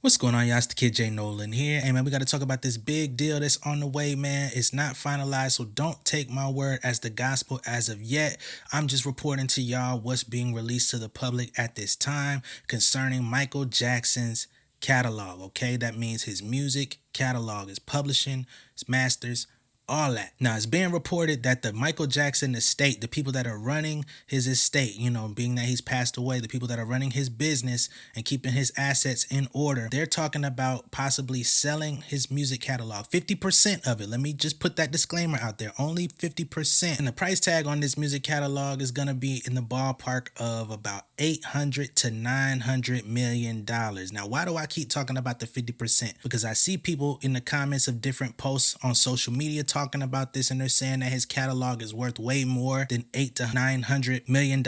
What's going on, y'all? It's the kid J Nolan here. Hey man, we got to talk about this big deal that's on the way, man. It's not finalized, so don't take my word as the gospel as of yet. I'm just reporting to y'all what's being released to the public at this time concerning Michael Jackson's catalog. Okay, that means his music catalog, his publishing, his masters, all that. Now, it's being reported that the Michael Jackson estate, the people that are running his estate, being that he's passed away, the people that are running his business and keeping his assets in order, they're talking about possibly selling his music catalog, 50% of it. Let me just put that disclaimer out there, only 50%. And the price tag on this music catalog is going to be in the ballpark of about $800 to $900 million. Now, why do I keep talking about the 50%? Because I see people in the comments of different posts on social media talking about this, and they're saying that his catalog is worth way more than $800 to $900 million.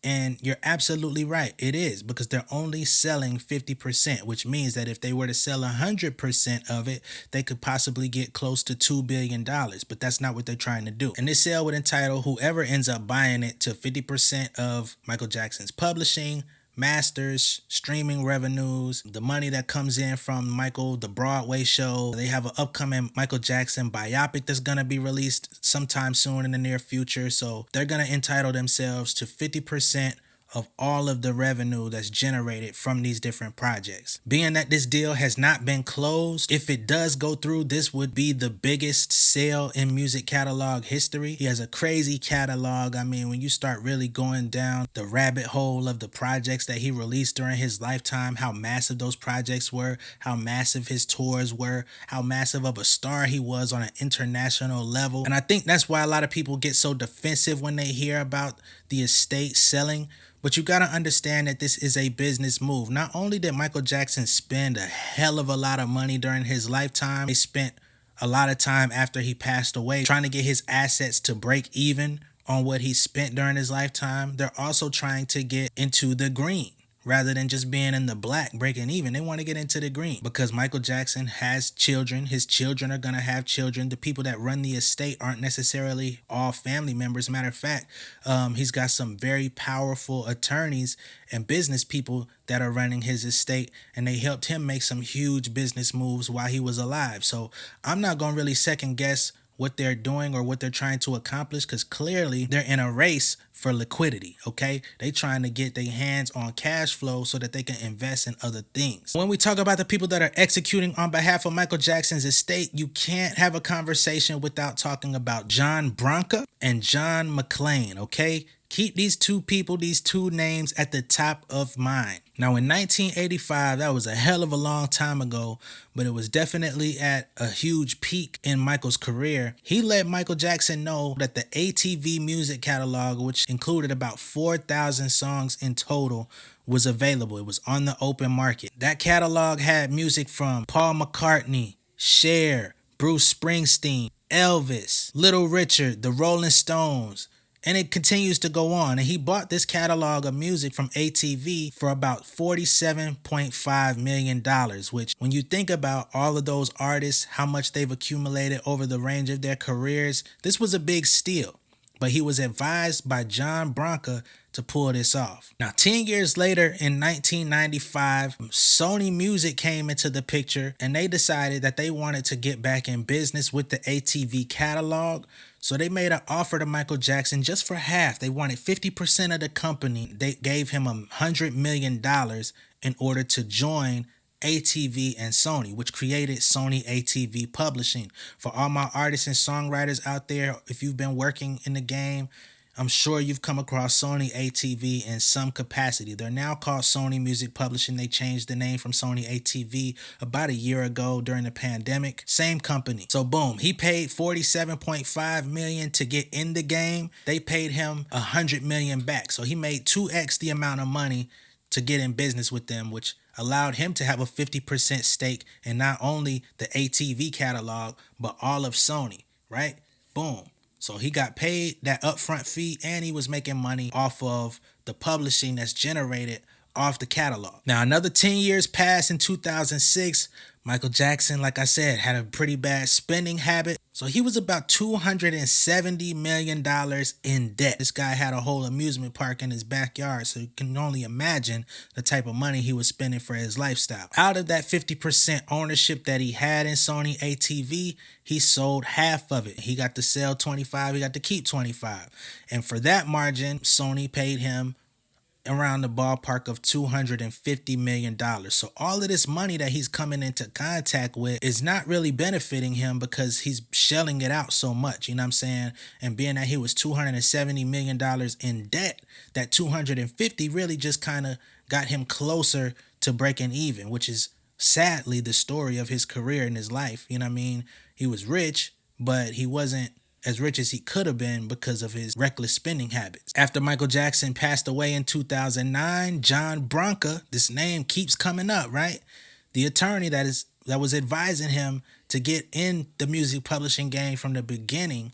And you're absolutely right. It is, because they're only selling 50%, which means that if they were to sell 100% of it, they could possibly get close to $2 billion. But that's not what they're trying to do. And this sale would entitle whoever ends up buying it to 50% of Michael Jackson's publishing, masters, streaming revenues, the money that comes in from Michael, the Broadway show. They have an upcoming Michael Jackson biopic that's going to be released sometime soon in the near future. So they're going to entitle themselves to 50% of all of the revenue that's generated from these different projects. Being that this deal has not been closed, if it does go through, this would be the biggest sale in music catalog history. He has a crazy catalog. I mean, when you start really going down the rabbit hole of the projects that he released during his lifetime, how massive those projects were, how massive his tours were, how massive of a star he was on an international level. And I think that's why a lot of people get so defensive when they hear about the estate selling. But you got to understand that this is a business move. Not only did Michael Jackson spend a hell of a lot of money during his lifetime, they spent a lot of time after he passed away trying to get his assets to break even on what he spent during his lifetime. They're also trying to get into the green. Rather than just being in the black, breaking even, they want to get into the green, because Michael Jackson has children. His children are going to have children. The people that run the estate aren't necessarily all family members. Matter of fact, he's got some very powerful attorneys and business people that are running his estate, and they helped him make some huge business moves while he was alive. So I'm not going to really second guess what they're doing or what they're trying to accomplish, because clearly they're in a race for liquidity. Okay, they trying to get their hands on cash flow so that they can invest in other things. When we talk about the people that are executing on behalf of Michael Jackson's estate, you can't have a conversation without talking about John Branca and John McClain. Okay, keep these two people, these two names at the top of mind. Now, in 1985, that was a hell of a long time ago, but it was definitely at a huge peak in Michael's career. He let Michael Jackson know that the ATV music catalog, which included about 4,000 songs in total, was available. It was on the open market. That catalog had music from Paul McCartney, Cher, Bruce Springsteen, Elvis, Little Richard, the Rolling Stones, and it continues to go on. And he bought this catalog of music from ATV for about $47.5 million, which, when you think about all of those artists, how much they've accumulated over the range of their careers, this was a big steal. But he was advised by John Branca to pull this off. Now, 10 years later, in 1995, Sony Music came into the picture, and they decided that they wanted to get back in business with the ATV catalog. So they made an offer to Michael Jackson just for half. They wanted 50% of the company. They gave him $100 million in order to join ATV and Sony, which created Sony ATV Publishing. For all my artists and songwriters out there, if you've been working in the game, I'm sure you've come across Sony ATV in some capacity. They're now called Sony Music Publishing. They changed the name from Sony ATV about a year ago during the pandemic. Same company. So boom, he paid $47.5 million to get in the game. They paid him $100 million back. So he made 2x the amount of money to get in business with them, which allowed him to have a 50% stake in not only the ATV catalog, but all of Sony, right? Boom. So he got paid that upfront fee, and he was making money off of the publishing that's generated off the catalog. Now, another 10 years passed in 2006. Michael Jackson, like I said, had a pretty bad spending habit. So he was about $270 million in debt. This guy had a whole amusement park in his backyard, so you can only imagine the type of money he was spending for his lifestyle. Out of that 50% ownership that he had in Sony ATV, he sold half of it. He got to sell 25, he got to keep 25. And for that margin, Sony paid him around the ballpark of $250 million. So all of this money that he's coming into contact with is not really benefiting him because he's shelling it out so much, you know what I'm saying? And being that he was $270 million in debt, that 250 really just kind of got him closer to breaking even, which is sadly the story of his career and his life. You know what I mean? He was rich, but he wasn't as rich as he could have been because of his reckless spending habits. After Michael Jackson passed away in 2009, John Branca, this name keeps coming up, right? The attorney that was advising him to get in the music publishing game from the beginning,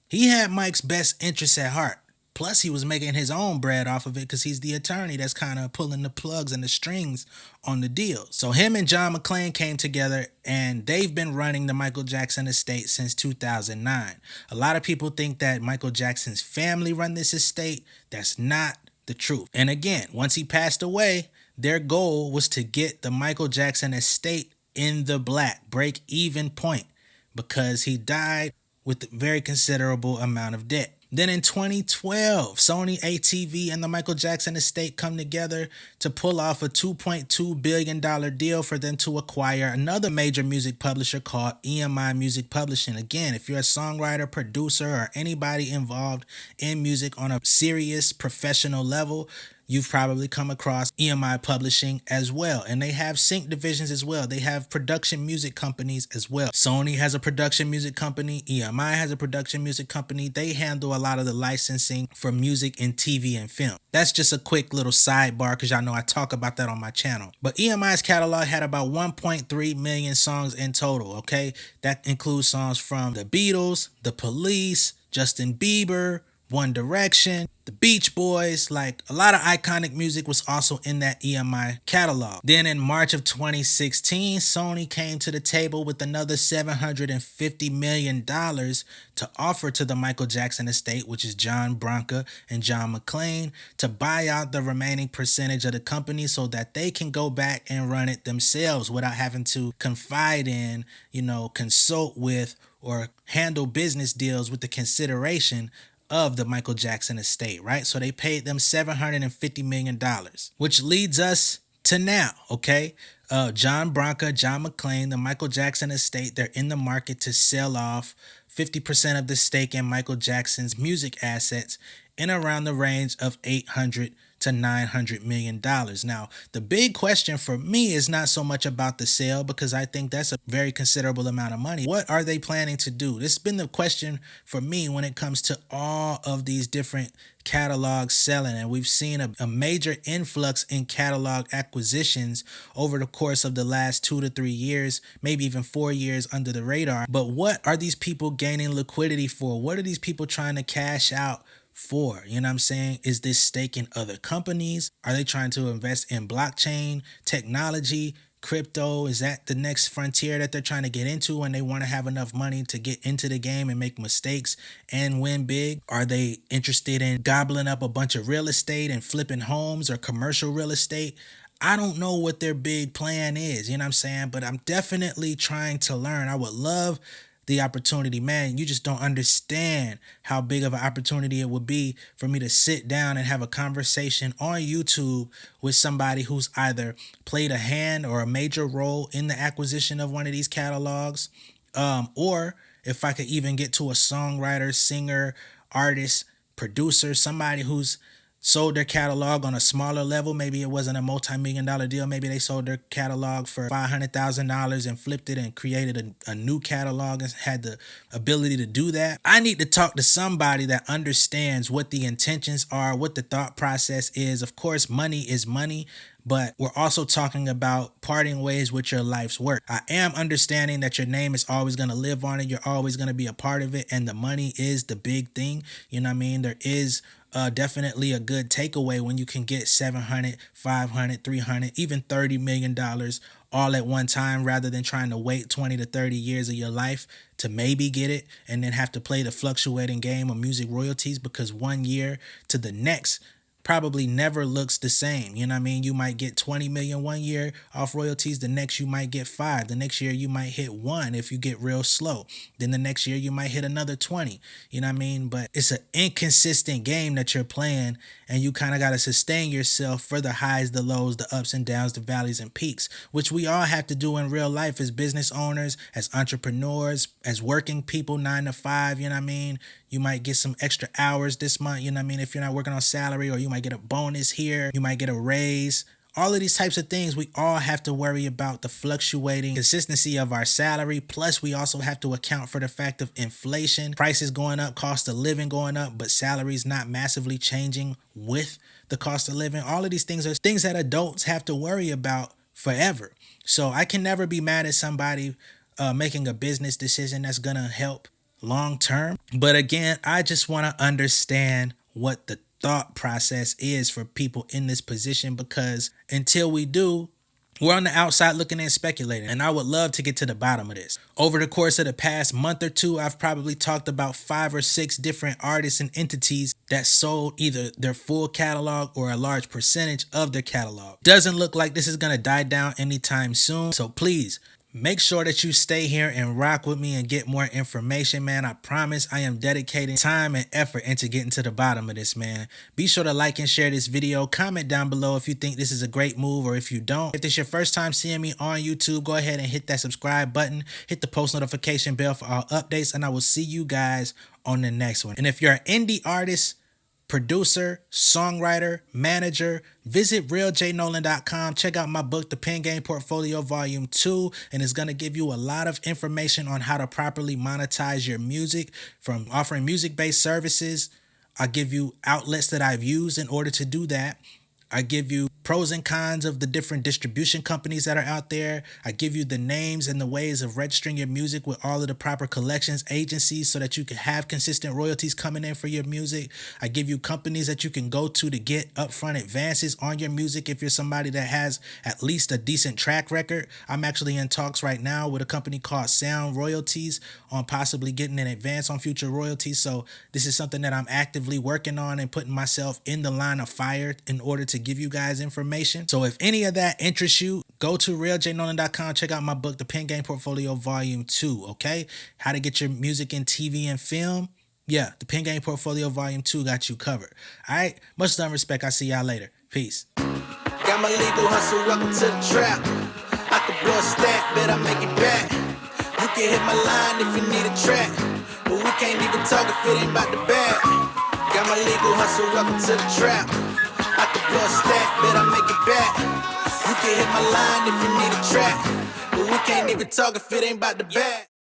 he had Mike's best interests at heart. Plus, he was making his own bread off of it because he's the attorney that's kind of pulling the plugs and the strings on the deal. So him and John McClain came together, and they've been running the Michael Jackson estate since 2009. A lot of people think that Michael Jackson's family run this estate. That's not the truth. And again, once he passed away, their goal was to get the Michael Jackson estate in the black, break even point, because he died with a very considerable amount of debt. Then in 2012, Sony ATV and the Michael Jackson estate come together to pull off a $2.2 billion deal for them to acquire another major music publisher called EMI Music Publishing. Again, if you're a songwriter, producer, or anybody involved in music on a serious professional level, you've probably come across EMI Publishing as well. And they have sync divisions as well. They have production music companies as well. Sony has a production music company. EMI has a production music company. They handle a lot of the licensing for music and TV and film. That's just a quick little sidebar because y'all know I talk about that on my channel. But EMI's catalog had about 1.3 million songs in total, okay? That includes songs from the Beatles, the Police, Justin Bieber, One Direction, the Beach Boys. Like, a lot of iconic music was also in that EMI catalog. Then in March of 2016, Sony came to the table with another $750 million to offer to the Michael Jackson estate, which is John Branca and John McClain, to buy out the remaining percentage of the company so that they can go back and run it themselves without having to confide in, consult with, or handle business deals with the consideration of the Michael Jackson estate, right? So they paid them $750 million, which leads us to now, okay? John Branca, John McClain, the Michael Jackson estate, they're in the market to sell off 50% of the stake in Michael Jackson's music assets in around the range of $800 to $900 million. Now, the big question for me is not so much about the sale, because I think that's a very considerable amount of money. What are they planning to do? This has been the question for me when it comes to all of these different catalogs selling, and we've seen a major influx in catalog acquisitions over the course of the last 2 to 3 years, maybe even 4 years under the radar. But what are these people gaining liquidity for? What are these people trying to cash out for? You know what I'm saying? Is this stake in other companies? Are they trying to invest in blockchain technology, crypto? Is that the next frontier that they're trying to get into when they want to have enough money to get into the game and make mistakes and win big? Are they interested in gobbling up a bunch of real estate and flipping homes or commercial real estate? I don't know what their big plan is, you know what I'm saying? But I'm definitely trying to learn. I would love the opportunity, man. You just don't understand how big of an opportunity it would be for me to sit down and have a conversation on YouTube with somebody who's either played a hand or a major role in the acquisition of one of these catalogs, or if I could even get to a songwriter, singer, artist, producer, somebody who's sold their catalog on a smaller level. Maybe it wasn't a multi-million-dollar deal. Maybe they sold their catalog for $500,000 and flipped it and created a new catalog and had the ability to do that. I need to talk to somebody that understands what the intentions are, what the thought process is. Of course, money is money, but we're also talking about parting ways with your life's work. I am understanding that your name is always going to live on it. You're always going to be a part of it. And the money is the big thing. You know what I mean? There is definitely a good takeaway when you can get 700, 500, 300, even $30 million all at one time, rather than trying to wait 20 to 30 years of your life to maybe get it and then have to play the fluctuating game of music royalties, because one year to the next probably never looks the same. You know what I mean? You might get 20 million one year off royalties. The next you might get 5. The next year you might hit 1 if you get real slow. Then the next year you might hit another 20. You know what I mean? But it's an inconsistent game that you're playing, and you kind of got to sustain yourself for the highs, the lows, the ups and downs, the valleys and peaks, which we all have to do in real life as business owners, as entrepreneurs, as working people 9 to 5. You know what I mean? You might get some extra hours this month, you know what I mean, if you're not working on salary, or you might get a bonus here, you might get a raise. All of these types of things, we all have to worry about the fluctuating consistency of our salary. Plus, we also have to account for the fact of inflation, prices going up, cost of living going up, but salaries not massively changing with the cost of living. All of these things are things that adults have to worry about forever. So I can never be mad at somebody making a business decision that's going to help long term. But again, I just want to understand what the thought process is for people in this position, because until we do, we're on the outside looking and speculating. And I would love to get to the bottom of this. Over the course of the past month or two, I've probably talked about 5 or 6 different artists and entities that sold either their full catalog or a large percentage of their catalog. Doesn't look like this is going to die down anytime soon. So please, make sure that you stay here and rock with me and get more information, man. I promise I am dedicating time and effort into getting to the bottom of this, man. Be sure to like and share this video. Comment down below if you think this is a great move, or if you don't. If this is your first time seeing me on YouTube, go ahead and hit that subscribe button. Hit the post notification bell for all updates, and I will see you guys on the next one. And if you're an indie artist, producer, songwriter, manager, visit realjnolan.com. Check out my book, The Pen Game Portfolio Volume 2, and it's going to give you a lot of information on how to properly monetize your music, from offering music-based services. I give you outlets that I've used in order to do that. I give you pros and cons of the different distribution companies that are out there. I give you the names and the ways of registering your music with all of the proper collections agencies so that you can have consistent royalties coming in for your music. I give you companies that you can go to get upfront advances on your music if you're somebody that has at least a decent track record. I'm actually in talks right now with a company called Sound Royalties on possibly getting an advance on future royalties. So this is something that I'm actively working on and putting myself in the line of fire in order to give you guys information. So if any of that interests you, go to realjnolan.com. Check out my book, The Pen Game Portfolio Volume 2, okay? How to get your music in TV and film. Yeah, The Pen Game Portfolio Volume 2 got you covered. All right, much love and respect. I'll see y'all later. Peace. Got my legal hustle, welcome to the trap. I could blow a stack, bet I make it back. You can hit my line if you need a track, but we can't even talk if it ain't about the bag. Got my legal hustle, welcome to the trap. I could blow a stack, bet I make it back. You can hit my line if you need a track, but we can't even talk if it ain't about the bag.